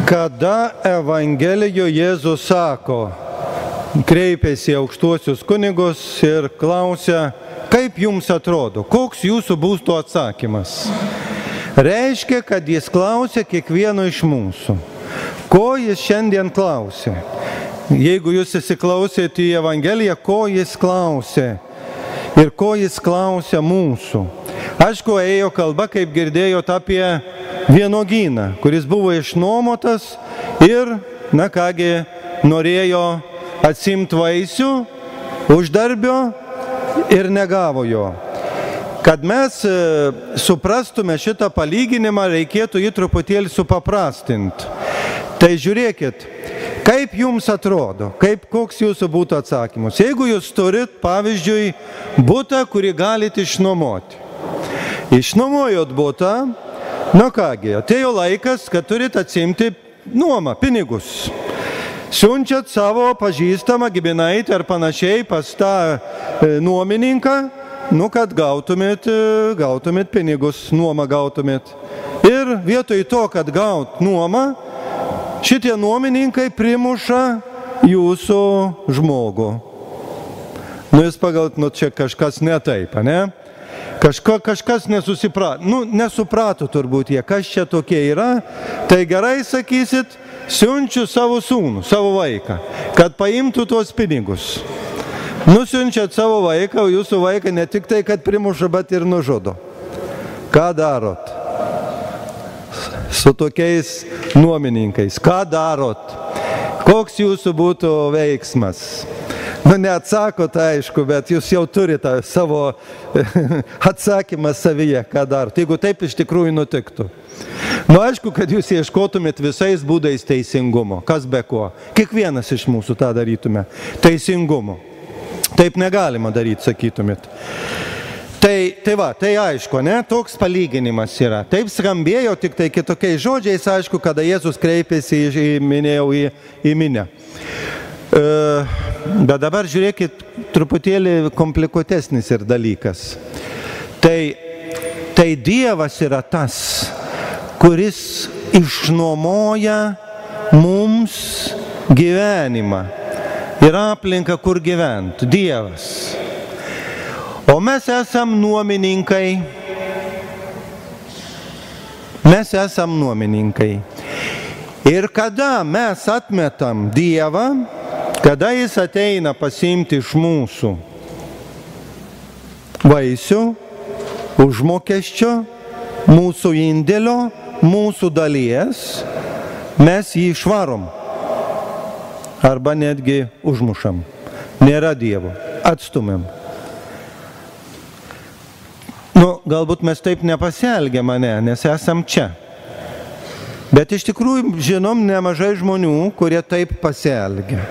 Kada Evangelijoje Jėzus sako, kreipėsi į aukštuosius kunigus ir klausia, kaip jums atrodo, koks jūsų būtų atsakymas? Reiškia, kad jis klausė kiekvieno iš mūsų. Ko jis šiandien klausė? Jeigu jūs įsiklausėte į Evangeliją, ko jis klausė ir ko jis klausė mūsų? Aišku, ėjo kalba, kaip girdėjot, apie vynuogyną, kuris buvo išnuomotas ir, na kągi, norėjo atsimti vaisių, uždarbio ir negavo jo. Kad mes suprastume šitą palyginimą, reikėtų jį truputėlį supaprastinti. Tai žiūrėkit, kaip jums atrodo, koks jūsų būtų atsakymus. Jeigu jūs turit, pavyzdžiui, butą, kurį galite išnuomoti. Išnuomojot butą, nu kągi, atėjo laikas, kad turit atsimti nuomą, pinigus. Siunčiat savo pažįstamą giminaitį ar panašiai pas tą nuomininką, nu kad gautumėt pinigus, nuomą gautumėt. Ir vietoj to, kad gaut nuomą, šitie nuomininkai primuša jūsų žmogų. Nu jūs pagaut, nu čia kažkas ne taip, ne? Kažkas nesusiprato, nesuprato turbūt jie, kas čia tokie yra, tai gerai sakysit, siunčiu savo sūnų, savo vaiką, kad paimtų tuos pinigus. Nusiunčiat savo vaiką, o jūsų vaiką ne tik tai, kad primuša, bet ir nužudo. Ką darot su tokiais nuomininkais? Ką darot? Koks jūsų būtų veiksmas? Nu, neatsakot, aišku, bet jūs jau turite savo atsakymą savyje, ką darot, jeigu taip iš tikrųjų nutiktų. Nu, aišku, kad jūs ieškotumėt visais būdais teisingumo, kas be ko. Kiekvienas iš mūsų tą darytume. Teisingumo. Taip negalima daryti, sakytumėt. Tai aišku, ne, toks palyginimas yra. Taip skambėjo, tik tai kitokiais žodžiais, aišku, kada Jėzus kreipėsi, minėjau, į minią. Bet dabar žiūrėkit, truputėlį komplikuotesnis ir dalykas. Tai Dievas yra tas, kuris išnuomoja mums gyvenimą ir aplinką, kur gyvent. Dievas. O mes esam nuomininkai. Mes esam nuomininkai. Ir kada mes atmetam Dievą, kada jis ateina pasiimti iš mūsų vaisių, užmokesčio, mūsų indėlio, mūsų dalies, mes jį išvarom. Arba netgi užmušam. Nėra Dievo. Atstumėm. Galbūt mes taip nepasielgiam, nes esam čia. Bet iš tikrųjų žinom nemažai žmonių, kurie taip pasielgia.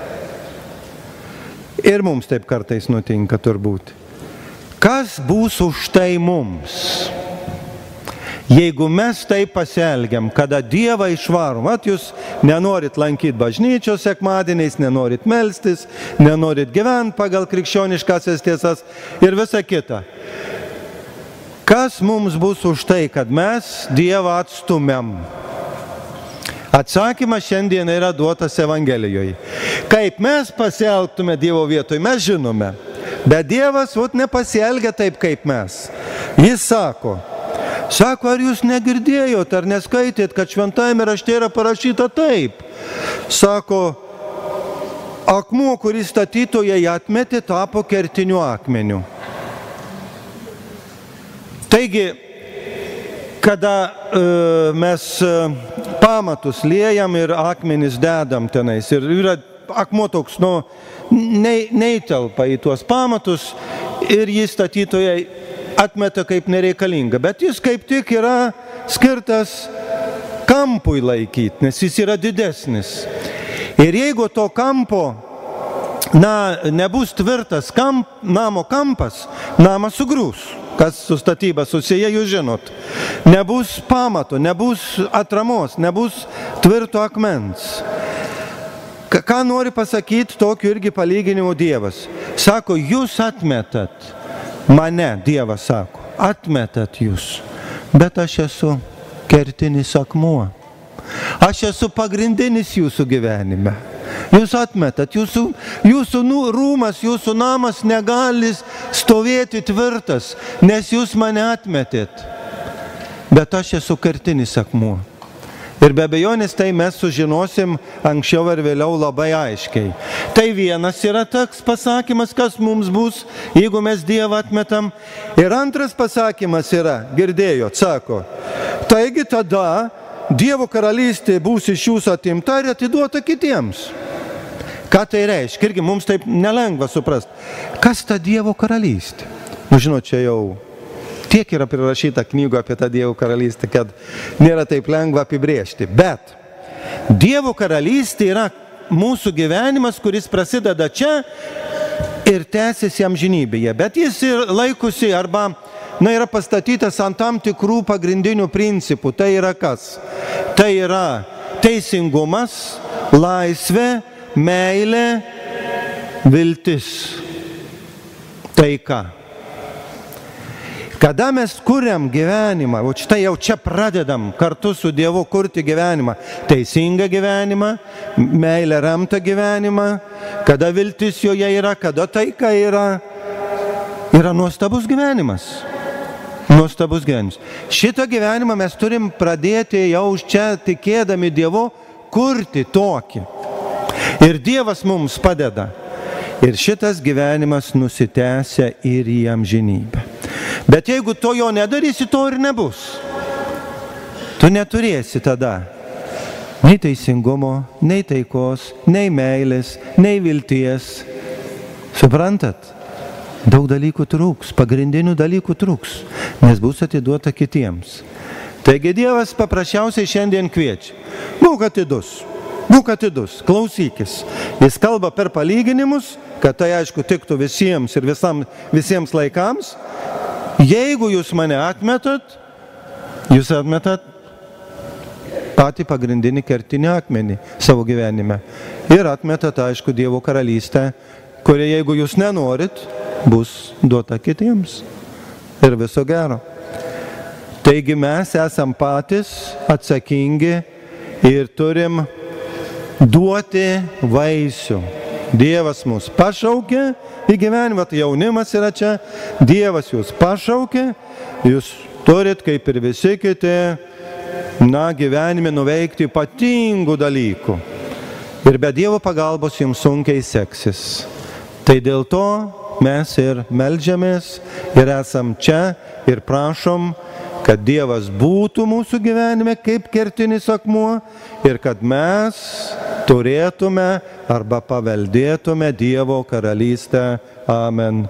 Ir mums taip kartais nutinka turbūt. Kas bus už tai mums? Jeigu mes taip pasielgiam, kada Dievą išvarom, jūs nenorit lankyti bažnyčios sekmadieniais, nenorit melstis, nenorit gyventi pagal krikščioniškasias tiesas ir visa kita. Kas mums bus už tai, kad mes Dievą atstumėm? Atsakymas šiandien yra duotas Evangelijoje. Kaip mes pasielgtume Dievo vietoje, mes žinome. Bet Dievas nepasielgia taip, kaip mes. Jis sako, ar jūs negirdėjot, ar neskaitėt, kad šventajame rašte yra parašyta taip. Sako, akmuo, kurį statytojai atmetė, tapo kertiniu akmeniu. Taigi, kada mes pamatus liejam ir akmenis dedam tenais, ir yra akmuo toks, neįtelpa į tuos pamatus ir jį statytojai atmeta kaip nereikalinga, bet jis kaip tik yra skirtas kampui laikyti, nes jis yra didesnis. Ir jeigu to kampo, nebus tvirtas namo kampas, namas sugrūs. Kas su statyba susiję, jūs žinot. Nebus pamato, nebus atramos, nebus tvirto akmens. Ką nori pasakyti tokiu irgi palyginimu Dievas? Sako, jūs atmetat mane, Dievas sako, atmetat jūs, bet aš esu kertinis akmuo. Aš esu pagrindinis jūsų gyvenime. Jūs atmetat, jūsų rūmas, jūsų namas negali stovėti tvirtas, nes jūs mane atmetėt. Bet aš esu kertinis akmuo. Ir be abejonės tai mes sužinosim anksčiau ar vėliau labai aiškiai. Tai vienas yra toks pasakymas, kas mums bus, jeigu mes Dievą atmetam. Ir antras pasakymas yra, girdėjot, sako, taigi tada Dievo karalystė bus iš jūsų atimta ir atiduota kitiems. Ką tai reiškia? Irgi mums taip nelengva suprasti. Kas ta Dievo karalystė? Žinot, čia jau tiek yra prirašyta knygų apie tą Dievo karalystę, kad nėra taip lengva apibrėžti. Bet Dievo karalystė yra mūsų gyvenimas, kuris prasideda čia ir tęsiasi amžinybėje. Bet jis ir laikosi arba yra pastatytas ant tam tikrų pagrindinių principų. Tai yra kas? Tai yra teisingumas, laisvė, meilė, viltis, taika. Kada mes kuriam gyvenimą, o štai jau čia pradedam kartu su Dievu kurti gyvenimą, teisingą gyvenimą, meilę remtą gyvenimą, kada viltis joje yra, kada taika yra nuostabus gyvenimas. Nuostabus gyvenimas. Šitą gyvenimą mes turim pradėti jau čia tikėdami Dievu kurti tokį. Ir Dievas mums padeda. Ir šitas gyvenimas nusitęsia ir į amžinybę. Bet jeigu to jo nedarysi, to ir nebus. Tu neturėsi tada nei teisingumo, nei taikos, nei meilės, nei vilties. Suprantat? Daug dalykų trūks, pagrindinių dalykų trūks, nes bus atiduota kitiems. Taigi Dievas paprasčiausiai šiandien kviečia. Būk atidus, klausykis. Jis kalba per palyginimus, kad tai aišku tiktų visiems ir visiems laikams. Jeigu jūs mane atmetat, jūs atmetat patį pagrindinį kertinį akmenį savo gyvenime. Ir atmetat, aišku, Dievo karalystę, kuri, jeigu jūs nenorit, bus duota kitiems. Ir viso gero. Taigi mes esam patys atsakingi ir turim duoti vaisių. Dievas mus pašaukė į gyvenimą, tai jaunimas yra čia, Dievas jūs pašaukė, jūs turit, kaip ir visi kiti, gyvenime nuveikti ypatingų dalykų. Ir be Dievo pagalbos jums sunkiai seksis. Tai dėl to mes ir meldžiamės ir esam čia ir prašom, kad Dievas būtų mūsų gyvenime kaip kertinis akmuo ir kad mes turėtume arba paveldėtume Dievo karalystę. Amen.